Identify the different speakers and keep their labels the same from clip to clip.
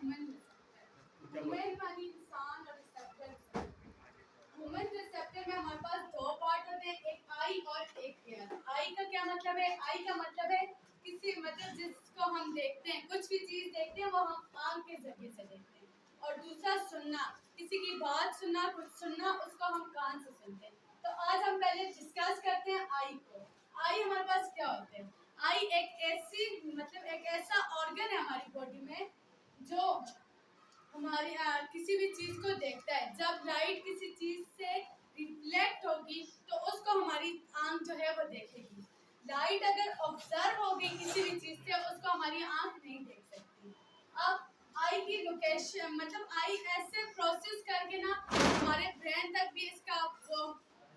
Speaker 1: Human receptor. Human मानी इंसान और रिसेप्टर। ह्यूमन रिसेप्टर में हमारे पास दो पार्ट होते हैं, एक आई और एक ईयर। आई का क्या मतलब है? आई का मतलब है किसी मतलब जिसको हम देखते हैं, कुछ भी चीज देखते हैं वो हम आंख के जरिए से देखते हैं। और दूसरा सुनना, किसी की बात सुनना, कुछ सुनना, उसको हम कान से सुनते हैं। तो आज हम पहले डिस्कस करते हैं आई को। आई हमारे पास क्या होते हैं? आई एक ऐसी मतलब एक ऐसा ऑर्गन है हमारी बॉडी में जो हमारी किसी भी चीज को देखता है। जब लाइट किसी चीज से रिफ्लेक्ट होगी तो उसको हमारी आंख जो है वो देखेगी। लाइट अगर ऑब्जर्व होगी किसी भी चीज से, उसको हमारी आंख नहीं देख सकती। अब आई की लोकेशन मतलब आई ऐसे प्रोसेस करके ना हमारे ब्रेन तक भी इसका वो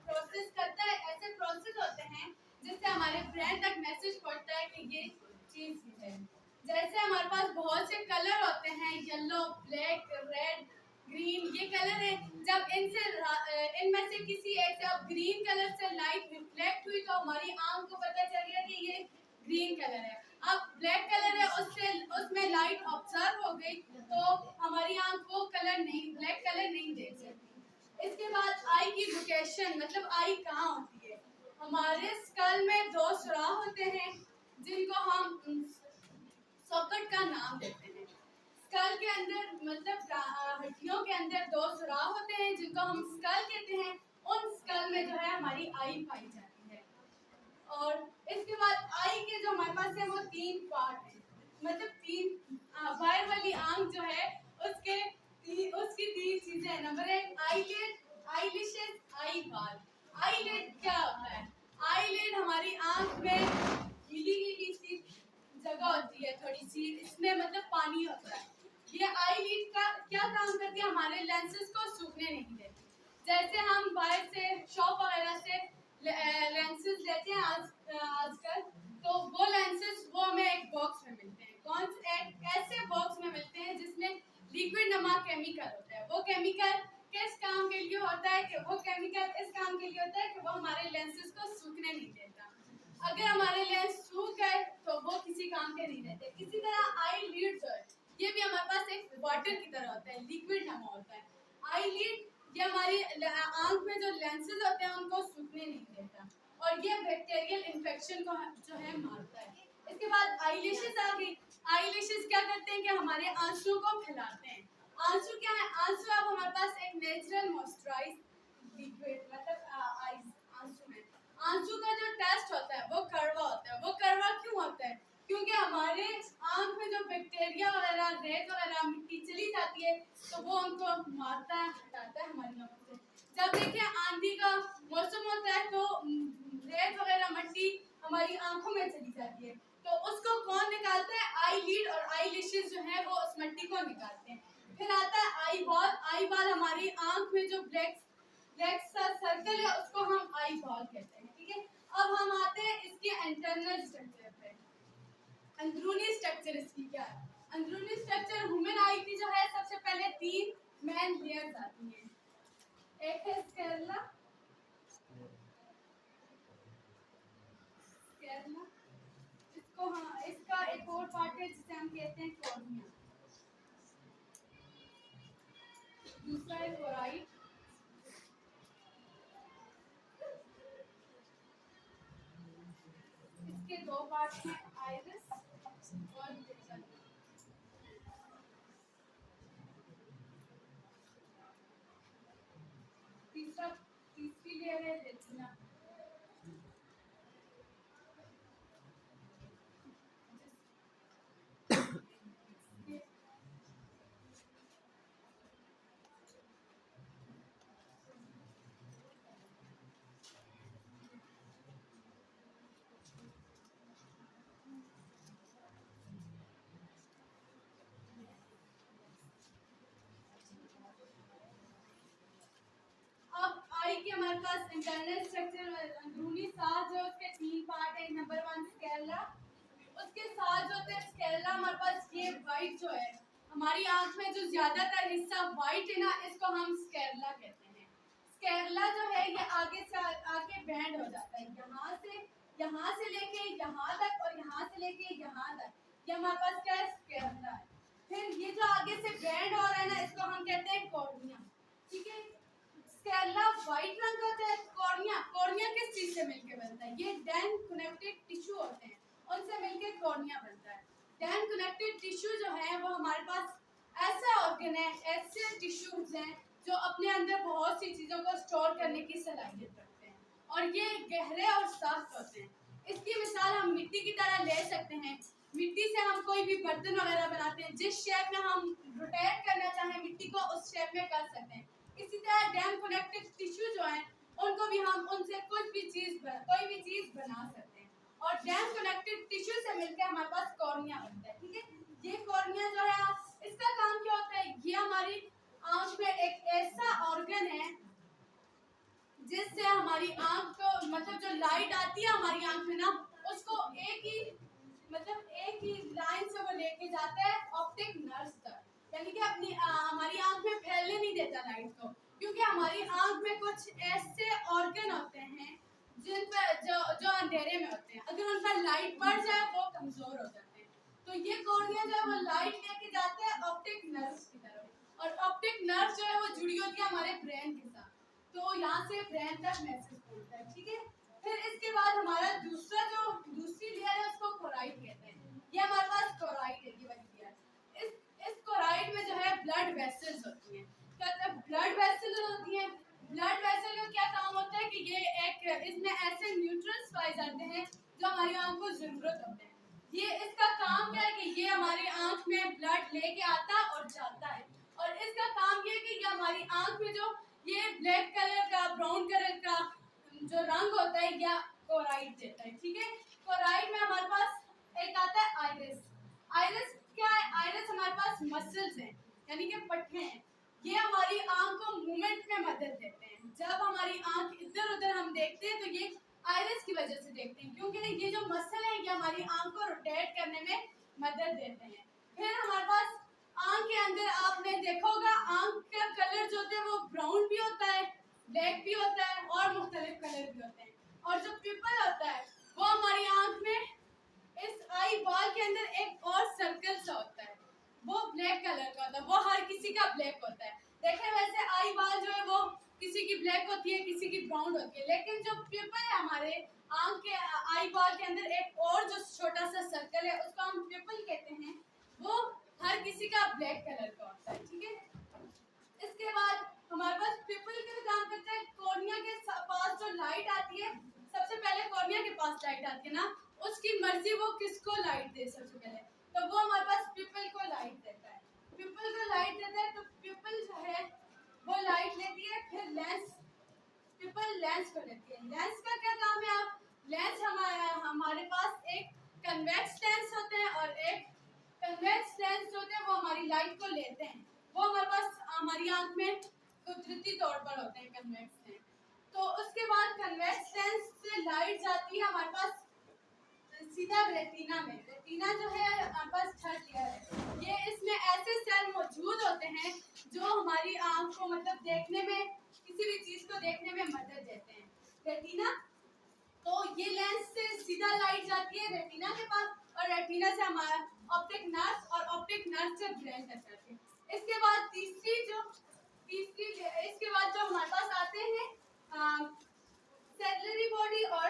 Speaker 1: प्रोसेस करता है। ऐसे प्रोसेस होते हैं जिससे हमारे ब्रेन तक मैसेज पहुंचता है कि ये चीज है। जैसे हमारे पास बहुत से कलर होते हैं, येलो, ब्लैक, रेड, ग्रीन, ये कलर है। जब इनमें से किसी एक से अब ग्रीन कलर से लाइट रिफ्लेक्ट हुई तो हमारी आंख को पता चल गया कि ये ग्रीन कलर है। अब ब्लैक कलर है, उससे उसमें लाइट ऑब्जर्व हो गई तो हमारी आंख वो कलर नहीं, ब्लैक कलर नहीं देख सकती। इसके बाद आई की लोकेशन मतलब आई कहाँ होती है? हमारे स्कल में दो सुराख होते हैं जिनको हम सॉकेट का नाम देते हैं। स्कल के अंदर मतलब हड्डियों के अंदर दो सुराख होते हैं जिनको हम स्कल कहते हैं। उन स्कल में जो है हमारी आई पाई जाती है। और इसके बाद आई के जो हमारे पास है वो तीन पार्ट है, मतलब तीन बाहर वाली आंख जो है उसकी तीन चीजें हैं। नंबर एक आईलिड, आईलिशेस, आई बाल। आईलिड क्या होता है? आईलिड हमारी आंख में गीली गीली सी जगह होती है थोड़ी सी, इसमें मतलब पानी होता है। ये आईलिड का क्या काम करती है? हमारे लेंसेज को सूखने नहीं देती। जैसे हम बाहर से शॉप वगैरह से लेंसेज लेते हैं आजकल, तो वो लेंसेज वो हमें एक बॉक्स में मिलते हैं। एक ऐसे बॉक्स में मिलते हैं जिसमें लिक्विड नमा केमिकल होता है। वो केमिकल किस काम के लिए होता है? कि वो केमिकल इस काम के लिए होता है कि वो हमारे लेंसेज को सूखने नहीं देता। अगर हमारे लेंस सूख गए तो वो किसी काम के नहीं रहते। इसी तरह आई लीड जो है ये भी हमारे पास एक वाटर की तरह होता है, लिक्विड नमा होता है। आई लीड ये हमारी आंख में जो लेंसेज होते हैं उनको सूखने नहीं देता और ये बैक्टीरियल इन्फेक्शन को जो है मारता है। इसके बाद आईलैशेस आ गई। आईलैशेस क्या करते हैं कि हमारे आंसू को फैलाते हैं। आंसू क्या है? आंसू अब हमारे पास एक नेचुरल मॉइस्चराइज लिक्विड मतलब आईज आंसू में। आंसू का जो टेस्ट होता है वो कड़वा होता है। वो कड़वा क्यों होता है? क्योंकि हमारे आंख में जो बैक्टीरिया वगैरह, रेत वगैरह, मिट्टी चली जाती है तो वो उनको मारता है, हटाता है हमारी आंखों से। जब देखिए आंधी का मौसम होता है तो रेत वगैरह, मिट्टी हमारी आंखों में चली जाती है तो उसको कौन निकालता है? आई लीड और आई लिशेस जो है वो उस मिट्टी को निकालते हैं। फिर आता है आई बॉल। आई बॉल हमारी आंख में जो ब्लैक ब्लैक सा सर्कल है उसको हम आई बॉल कहते हैं। ठीक है, अब हम आते हैं इसके इंटरनल स्ट्रक्चर पे। अंदरूनी स्ट्रक्चर इसकी क्या है? अंदरूनी स्ट्रक्चर ह्यूमन आई की जो है सबसे पहले तीन मेन लेयर्स आती हैं। एक है स्केलेला, स्केलेला इसको हाँ इसका एक और पार्ट है जिसे हम कहते हैं कॉर्निया। दूसरा है कोराइड, इसके दो पार्ट हैं, आइरिस और विजन। तीसरी लेयर है रेटिना। अब आई के हमारे पास इंटरनल स्ट्रक्चर, अंदरूनी साज जो उसके तीन पार्ट है। नंबर वन स्केलेला, उसके साथ जो होते हैं स्केलेला हमारे पास ये वाइट जो है हमारी आंख में जो ज्यादातर हिस्सा वाइट है ना, इसको हम स्केलेला कहते हैं। स्केलेला जो है ये आगे से आगे बैंड हो जाता है, यहाँ से लेके यहाँ तक और यहाँ से लेके यहाँ तक। ये हमारे पास क्या है? स्केलेला है। फिर फिर ये जो आगे से बैंड हो रहा है ना, इसको हम कहते हैं कॉर्निया, ठीक है। स्केला व्हाइट रंग का होता है। कॉर्निया, कॉर्निया किस चीज से मिलके बनता है? ये डेंस कनेक्टेड टिश्यू होते हैं, उनसे मिलके कॉर्निया बनता है। डेंस कनेक्टेड टिश्यू जो है वो हमारे पास ऐसा ऑर्गन है, ऐसे टिश्यूज हैं जो अपने अंदर बहुत सी चीजों को स्टोर करने की सलाहियत रखते हैं और ये गहरे और सख्त होते हैं। इसकी मिसाल हम मिट्टी की तरह ले सकते हैं। मिट्टी से हम कोई भी बर्तन वगैरह बनाते हैं, जिस शेप में हम रोटेट करना चाहें मिट्टी को उस शेप में कर सकते हैं। इसी तरह डैम कनेक्टेड टिश्यू जो हैं उनको भी हम उनसे कोई भी चीज बना सकते हैं और डैम कनेक्टेड टिश्यू से मिलकर हमारे पास कॉर्निया बनता है, ठीक है। ये कॉर्निया जो है इसका काम क्या होता है? ये हमारी आंख में एक ऐसा ऑर्गन है जिससे हमारी आंख को मतलब जो लाइट आती है हमारी आंख में ना, उसको एक ही लाइन से वो लेके जाता है ऑप्टिक नर्व तक, यानी कि अपनी हमारी आंख में फैलने नहीं देता लाइट को, क्योंकि हमारी आंख में कुछ ऐसे ऑर्गन होते हैं जिन पर जो अंधेरे में होते हैं, अगर उन पर लाइट पड़ जाए वो कमजोर हो जाते हैं। तो ये कॉर्निया जो है वो लाइट लेके जाते हैं ऑप्टिक नर्व की तरफ, और ऑप्टिक नर्व जो है वो जुड़ी होती है हमारे ब्रेन के साथ, तो यहाँ से ब्रेन तक मैसेज पहुंचता है, ठीक है। फिर इसके बाद हमारा दूसरी लेयर है उसको कोराइड कहते हैं। ये हमारे पास कोराइड है, ये वाली लेयर। इस कोराइड में जो है ब्लड वेसल्स होती हैं। क्या ब्लड वेसल्स होती हैं? ब्लड वेसल का क्या काम होता है कि ये एक इसमें ऐसे न्यूट्रल्स पाए जाते हैं जो हमारी आंख को जरूरत होते हैं। ये इसका काम क्या है कि ये हमारी आंख में ब्लड लेके आता और जाता है, और इसका काम ये है कि ये हमारी आंख में जो ये ब्लैक कलर का ब्राउन कलर का जो रंग होता है या कोराइड देता है, ठीक है। कोराइड में हमारे पास एक आता है आइरिस। आइरिस क्या है? आइरिस हमारे पास मसल्स हैं, यानी कि पट्टे हैं। ये हमारी आंख को मूवमेंट में मदद देते हैं। जब हमारी आंख इधर उधर हम देखते हैं तो ये आइरिस की वजह से देखते हैं, क्योंकि ये जो मसल है ये हमारी आंख को रोटेट करने में मदद देते हैं। फिर हमारे पास आंख के अंदर आपने देखा होगा आंख का कलर जो होता है वो ब्राउन भी होता है, ब्लैक भी होता है और मुख्तलिफ कलर भी होते हैं। और जो पिपल होता है वो हमारी आंख में इस आई बॉल के अंदर एक और सर्कल सा होता है, वो ब्लैक कलर का होता है, वो हर किसी का ब्लैक होता है। देखें वैसे आई बॉल जो है वो किसी की ब्लैक होती है, किसी की ब्राउन होती है, लेकिन जो पिपल है हमारे आंख के आई बॉल के अंदर एक और जो छोटा सा सर्कल है उसको हम पिपल कहते हैं, वो हर किसी का ब्लैक कलर का होता है, ठीक है। इसके बाद हमारे पास पिपल का काम करता है कॉर्निया के पास जो लाइट आती है, सबसे पहले कॉर्निया के पास लाइट आती है ना, उसकी मर्जी वो किसको लाइट दे सबसे पहले, तो वो हमारे पास पिपल को लाइट देता है। पिपल को लाइट देता है तो पिपल जो है वो लाइट लेती है, फिर लेंस, पिपल लेंस को लेती है। लेंस का क्या काम है? आप लेंस हमारे पास एक कन्वेक्स लेंस होते हैं और एक कन्वेक्स लेंस होते हैं, वो हमारी लाइट को लेते हैं, वो हमारे पास हमारी आंख में कुदरती तौर पर होते हैं कन्वेक्स लेंस। तो उसके बाद कन्वेक्स लेंस से लाइट जाती है हमारे पास सीधा रेटिना में। रेटिना जो है हमारे पास थर्ड लेयर है। ये इसमें ऐसे सेल मौजूद होते हैं जो हमारी आंख को मतलब देखने में, किसी भी चीज को देखने में मदद देते हैं। रेटिना, तो ये लेंस से सीधा लाइट जाती है रेटिना के पास, और रेटिना से हमारा ऑप्टिक नर्व, और ऑप्टिक नर्व से ब्रेन तक जाती है। इसके बाद इसके बाद जो हमारे पास आते हैं सेलुलरी बॉडी और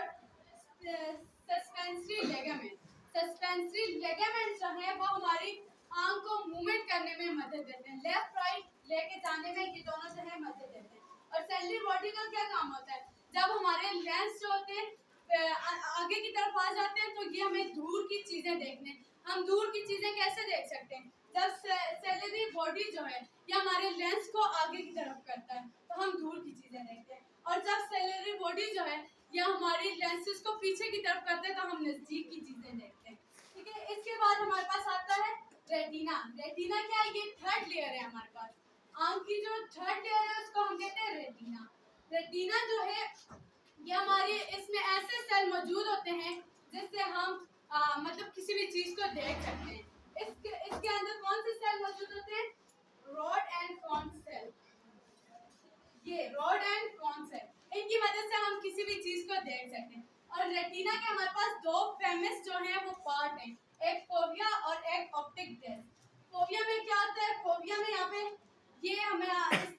Speaker 1: सस्पेंसरी लेगामेंट। सस्पेंसरी लेगामेंट जो है वो हमारी आंख को मूवमेंट करने में मदद देते हैं, लेफ्ट राइट लेके जाने में ये दोनों जो है मदद देते हैं। और सेलुलरी बॉडी का क्या काम होता है? जब हमारे लेंस जो होते हैं आगे की तरफ आ जाते हैं तो ये हमें दूर की चीजें देखने, हम दूर की चीजें कैसे देख सकते हैं? जब सेलुलरी बॉडी जो है ये हमारे लेंस को आगे की तरफ करता है तो हम दूर की चीजें देखते हैं, और जब सेलुलरी बॉडी जो है या हमारी लेंसेज को पीछे की तरफ करते हैं तो हम नजदीक की चीजें देखते हैं, ठीक है। इसके बाद हमारे पास आता है रेटिना। रेटिना क्या है? ये थर्ड लेयर है हमारे पास, आंख की जो थर्ड लेयर है उसको हम कहते हैं रेटिना। रेटिना जो है ये हमारे इसमें ऐसे सेल मौजूद होते हैं जिससे हम मतलब किसी भी चीज को देख सकते हैं। इसके अंदर कौन से सेल मौजूद होते हैं? Rod and cone cell. ये रॉड एंड कॉन सेल, इनकी वजह से हम किसी भी चीज को देख सकते हैं। और रेटिना के हमारे पास दो फेमस जो हैं वो पार्ट हैं, एक फोविया और एक ऑप्टिक डिस्क। फोविया में क्या है फोबिया में यहाँ पे ये हमें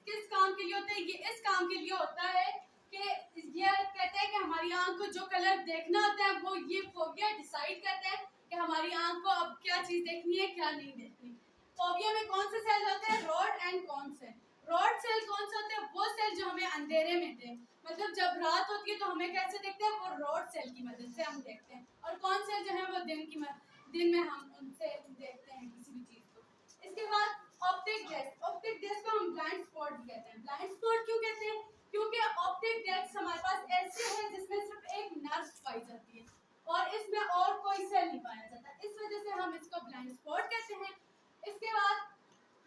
Speaker 1: किस काम के लिए होता है, ये इस काम के लिए होता है कि ये कहते हैं कि हमारी आंख को जो कलर देखना होता है वो ये फोबिया डिसाइड करता है कि हमारी आंख को अब क्या चीज देखनी है क्या नहीं देखनी। फोबिया में कौन से सेल होते हैं, rod and cone cell. Rod cell कौन से होते हैं, वो सेल जो हमें अंधेरे में थे, मतलब जब रात होती है तो हमें कैसे देखते हैं, वो रॉड सेल की मदद से हम देखते हैं। और कौन सेल जो है वो दिन में हम उनसे देखते हैं किसी भी चीज को। इसके बाद ऑप्टिक डेस्क, ऑप्टिक डेस्क को हम ब्लाइंड स्पॉट भी कहते हैं। ब्लाइंड स्पॉट क्यों कहते हैं, क्योंकि ऑप्टिक डेस्क हमारे पास ऐसे है जिसमें सिर्फ एक नर्व पाई जाती है और इसमें और कोई सेल नहीं पाया जाता, इस वजह से हम इसको ब्लाइंड स्पॉट कहते हैं। इसके बाद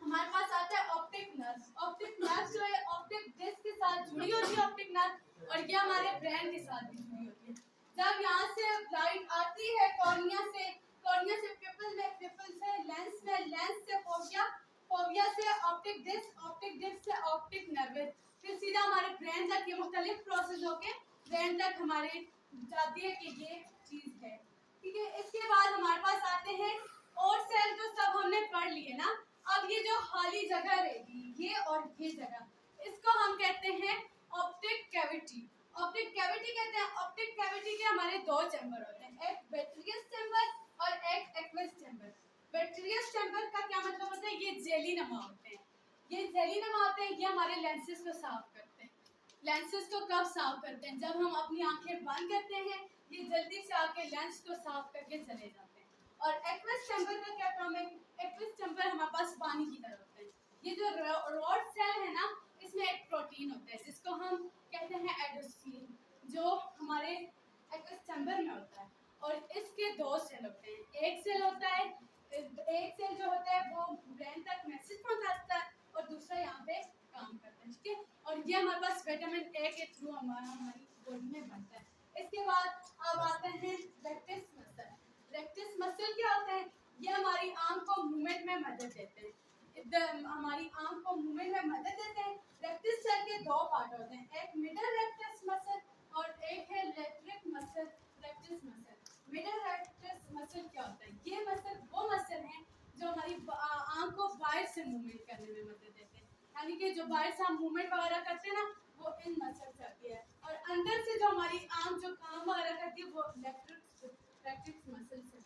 Speaker 1: हमारे पास आता है ऑप्टिक नर्व। ऑप्टिक नर्व जो है ऑप्टिक डिस्क के साथ जुड़ी होती है ऑप्टिक नर्व, और ये हमारे ब्रेन के साथ भी जुड़ी होती है। जब यहाँ से लाइट आती है कॉर्निया से पिपल में, पिपल से लेंस में, लेंस से फोबिया, फोबिया से ऑप्टिक डिस्क से ऑप्टिक नर्व, फिर सीधा हमारे ब्रेन तक ये मुख्तलिफ प्रोसेस होके ब्रेन तक हमारे जाती है कि ये चीज है। ठीक है, इसके बाद हमारे पास आते हैं और सेल, तो सब हमने पढ़ लिए ना। अब ये जो खाली जगह रहेगी ये और ये जगह, इसको हम कहते हैं ऑप्टिक कैविटी। ऑप्टिक कैविटी कहते हैं। ऑप्टिक कैविटी के हमारे दो चैम्बर होते हैं, एक बैक्टीरियस चैम्बर और एक एक्वस चैम्बर। बैक्टीरियस चैम्बर का क्या मतलब होता है, ये जेली नमा होते हैं, ये जेली नमा होते हैं, ये हमारे लेंसेज को साफ करते हैं। लेंसेज को कब साफ करते हैं, जब हम अपनी आंखें बंद करते हैं, ये जल्दी से आके लेंस को साफ करके चले जाते हैं। और एक्वस चैम्बर का क्या काम है, एक्वस चैम्बर हमारे पास पानी की तरह होता है। ये जो रॉड सेल है ना, इसमें एक प्रोटीन होता है जिसको हम कहते हैं एडोसिन, जो हमारे एक्वस चैम्बर में होता है। और इसके दो सेल होते हैं, एक सेल होता है, एक सेल जो होता है वो ब्रेन तक मैसेज पहुंचाता है और दूसरा यहाँ पे काम करता है। ठीक है, और ये हमारे पास विटामिन ए के थ्रू हमारी बॉडी में बनता है। इसके बाद अब आते हैं रेक्टस मसल। रेक्टस मसल क्या होता है, ये हमारी आंख को मूवमेंट में मदद देते हैं, हमारी आंख को मूवमेंट में मदद देते हैं। रेक्टस सेल के दो पार्ट होते हैं, एक मिडल रेक्टस मसल और एक है lateral muscle rectus muscle. Middle rectus muscle क्या होता है, ये मसल वो मसल है जो हमारी आंख को बाहर से मूवमेंट करने में मदद देते हैं, यानी कि जो बाहर से हम मूवमेंट वगैरह करते हैं ना, वो इन मसल से आती है। और अंदर से जो हमारी आंख जो काम वगैरह करती है वो रेक्टस मसल से